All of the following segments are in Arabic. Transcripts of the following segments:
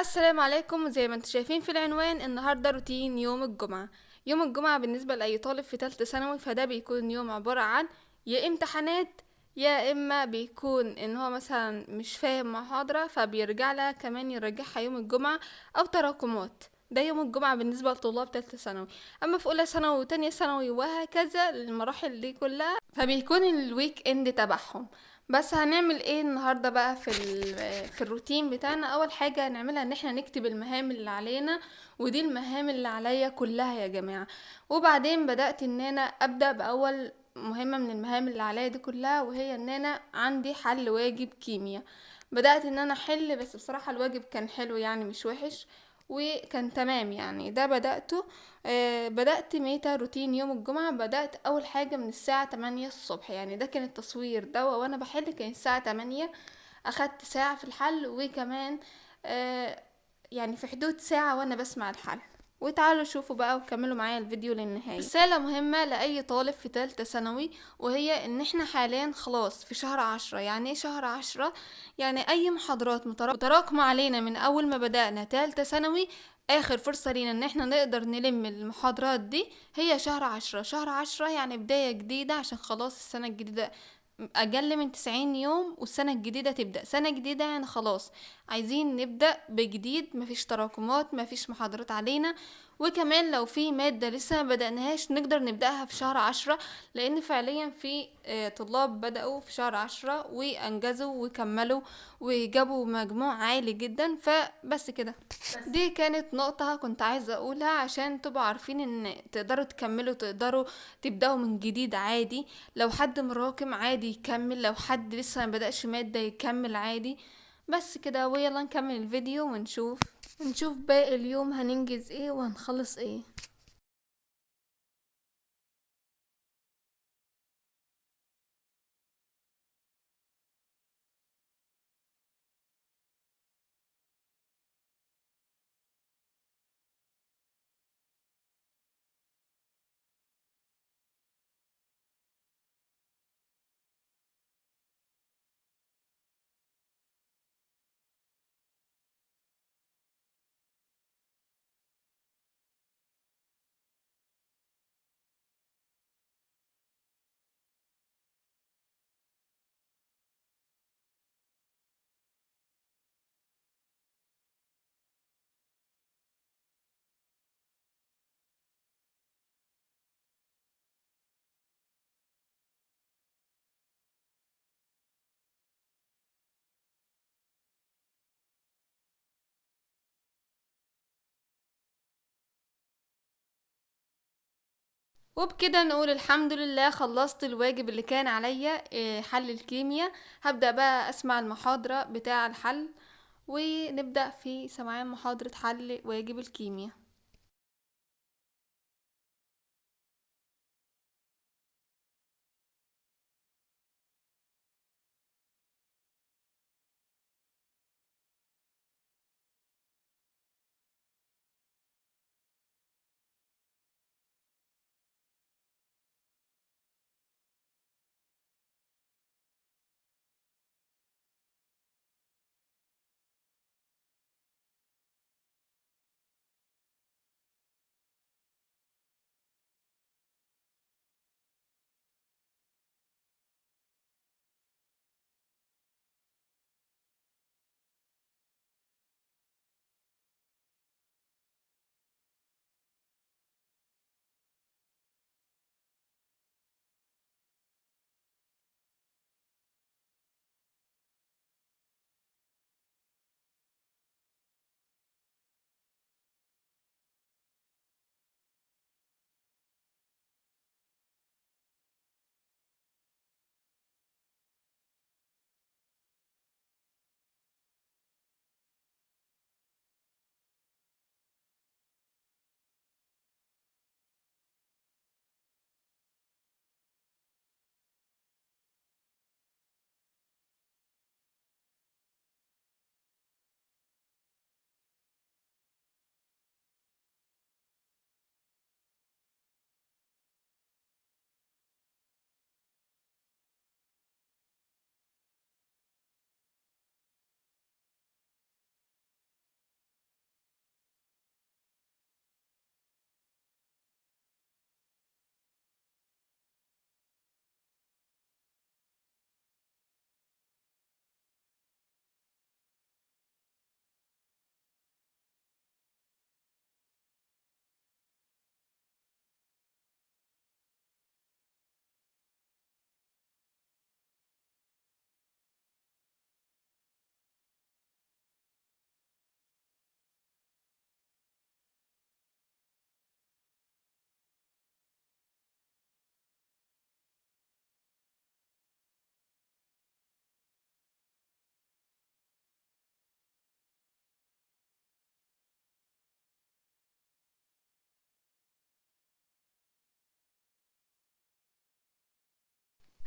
السلام عليكم. زي ما انتم شايفين في العنوان، النهارده روتين يوم الجمعة. يوم الجمعة بالنسبة لأي طالب في تالتة ثانوي فده بيكون يوم عبارة عن يا امتحانات، يا اما بيكون ان هو مثلا مش فاهم محاضرة فبيرجع لها كمان يرجعها يوم الجمعة، او تراكمات. ده يوم الجمعة بالنسبة لطلاب تالتة ثانوي. اما في اولى ثانوي وتانية ثانوي وهكذا المراحل دي كلها فبيكون الويك اند تبعهم. بس هنعمل ايه النهارده بقى في الروتين بتاعنا؟ اول حاجه هنعملها ان احنا نكتب المهام اللي علينا، ودي المهام اللي عليا كلها يا جماعه. وبعدين بدات ان انا ابدا باول مهمه من المهام اللي عليا دي كلها، وهي ان انا عندي حل واجب كيمياء. بدات ان انا احل، بس بصراحه الواجب كان حلو يعني مش وحش، وكان تمام يعني ده بدأته. بدأت ميتا روتين يوم الجمعة. بدأت أول حاجة من الساعة 8 الصبح، يعني ده كان التصوير ده وأنا بحل كان الساعة 8. أخدت ساعة في الحل، وكمان آه يعني في حدود ساعة وأنا بسمع الحل. وتعالوا شوفوا بقى وكملوا معايا الفيديو للنهاية. رسالة مهمة لأي طالب في تالتة ثانوي، وهي ان احنا حاليا خلاص في شهر 10. يعني ايه شهر 10؟ يعني اي محاضرات متراكمة علينا من اول ما بدأنا تالتة ثانوي، اخر فرصة لينا ان احنا نقدر نلم المحاضرات دي هي شهر 10. شهر 10 يعني بداية جديدة، عشان خلاص السنة الجديدة اقل من 90 يوم والسنة الجديدة تبدأ. سنة جديدة يعني خلاص عايزين نبدأ بجديد، مفيش تراكمات، مفيش محاضرات علينا. وكمان لو في مادة لسه ما بدأناهاش نقدر نبدأها في شهر 10، لان فعليا في طلاب بدأوا في شهر 10 وانجزوا وكملوا وجابوا مجموع عالي جدا. فبس كده، دي كانت نقطة كنت عايزة اقولها عشان تبقوا عارفين ان تقدروا تكملوا، تقدروا تبدأوا من جديد عادي. لو حد مراكم عادي يكمل، لو حد لسه ما بدأش مادة يكمل عادي. بس كده، ويلا نكمل الفيديو ونشوف باقي اليوم هننجز ايه وهنخلص ايه. وبكده نقول الحمد لله خلصت الواجب اللي كان عليا، حل الكيمياء. هبدأ بقى اسمع المحاضرة بتاع الحل، ونبدأ في سماعين محاضرة حل واجب الكيمياء.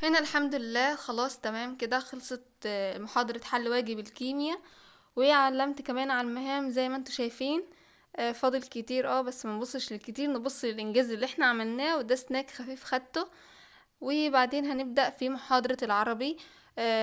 هنا الحمد لله خلاص تمام كده خلصت محاضرة حل واجب الكيمياء، وعلمت كمان على المهام زي ما انتوا شايفين. فاضل كتير بس ما نبصش للكتير، نبص للانجاز اللي احنا عملناه، وده سناك خفيف خدته. وبعدين هنبدأ في محاضرة العربي.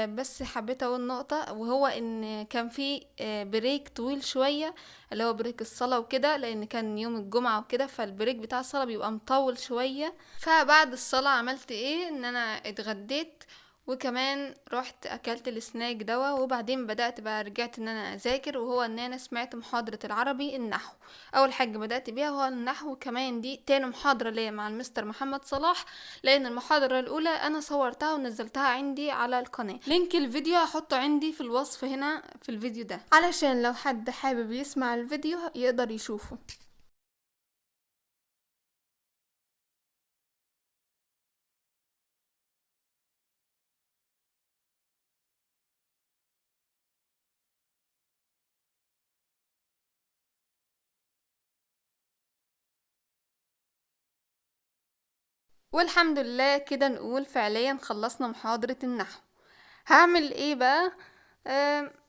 بس حبيت اقول نقطة، وهو ان كان في بريك طويل شوية، اللي هو بريك الصلاة وكده، لان كان يوم الجمعة وكده، فالبريك بتاع الصلاة بيبقى مطول شوية. فبعد الصلاة عملت ايه، ان انا اتغديت، وكمان رحت اكلت السناك دوا، وبعدين بدأت بقى رجعت ان انا اذاكر، وهو ان انا سمعت محاضرة العربي النحو. اول حاجة بدأت بيها هو النحو، كمان دي تاني محاضرة ليا مع المستر محمد صلاح، لان المحاضرة الاولى انا صورتها ونزلتها عندي على القناة. لينك الفيديو هحطه عندي في الوصف هنا في الفيديو ده، علشان لو حد حابب يسمع الفيديو يقدر يشوفه. والحمد لله كده نقول فعليا خلصنا محاضرة النحو. هعمل ايه بقى؟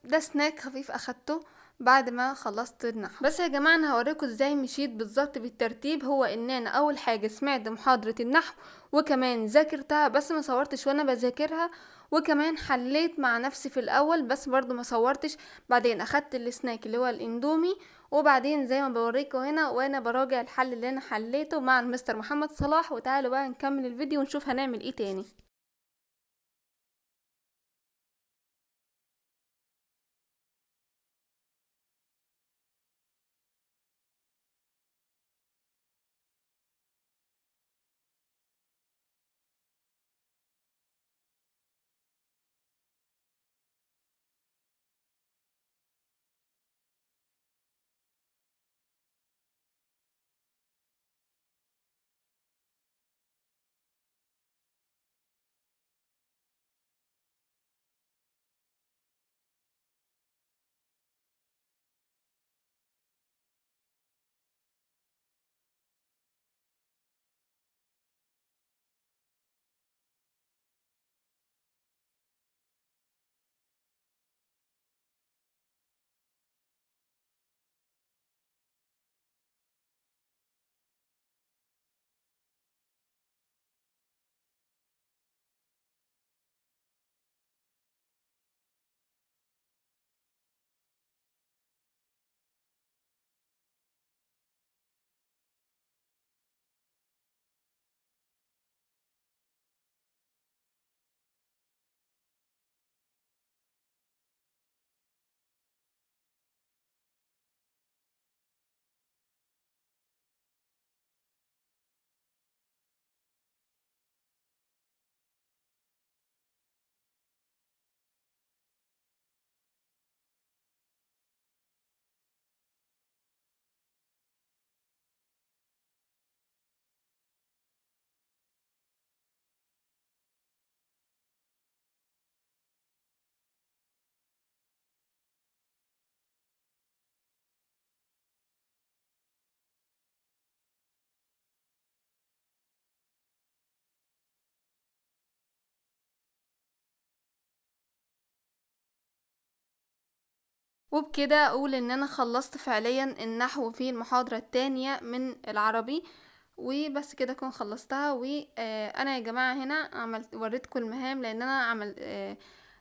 ده سناك خفيف اخدته بعد ما خلصت النحو. بس يا جماعة انا هوريكم ازاي مشيت بالظبط بالترتيب. هو ان انا اول حاجة سمعت محاضرة النحو، وكمان ذاكرتها بس ما صورتش وانا بذاكرها، وكمان حليت مع نفسي في الاول بس برضو ما صورتش. بعدين اخدت السناك اللي هو الاندومي، وبعدين زي ما بوريكم هنا وانا براجع الحل اللي انا حليته مع المستر محمد صلاح. وتعالوا بقى نكمل الفيديو ونشوف هنعمل ايه تاني. وبكده اقول ان انا خلصت فعليا النحو في المحاضرة التانية من العربي. وبس كده اكون خلصتها. وانا يا جماعة هنا عملت وريتكم المهام، لان انا عملت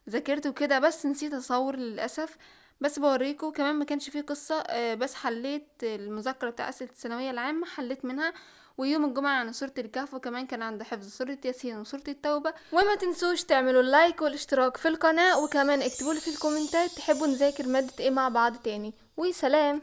ذاكرت وكده بس نسيت اصور للاسف. بس بوريكم كمان ما كانش فيه قصة، بس حليت المذاكرة بتاع اسئلة الثانوية العامة، حليت منها. ويوم الجمعة عن سورة الكهف، وكمان كان عند حفظ سورة ياسين وسورة التوبة. وما تنسوش تعملوا اللايك والاشتراك في القناة، وكمان اكتبوا لي في الكومنتات تحبوا نذاكر مادة ايه مع بعض تاني. وسلام.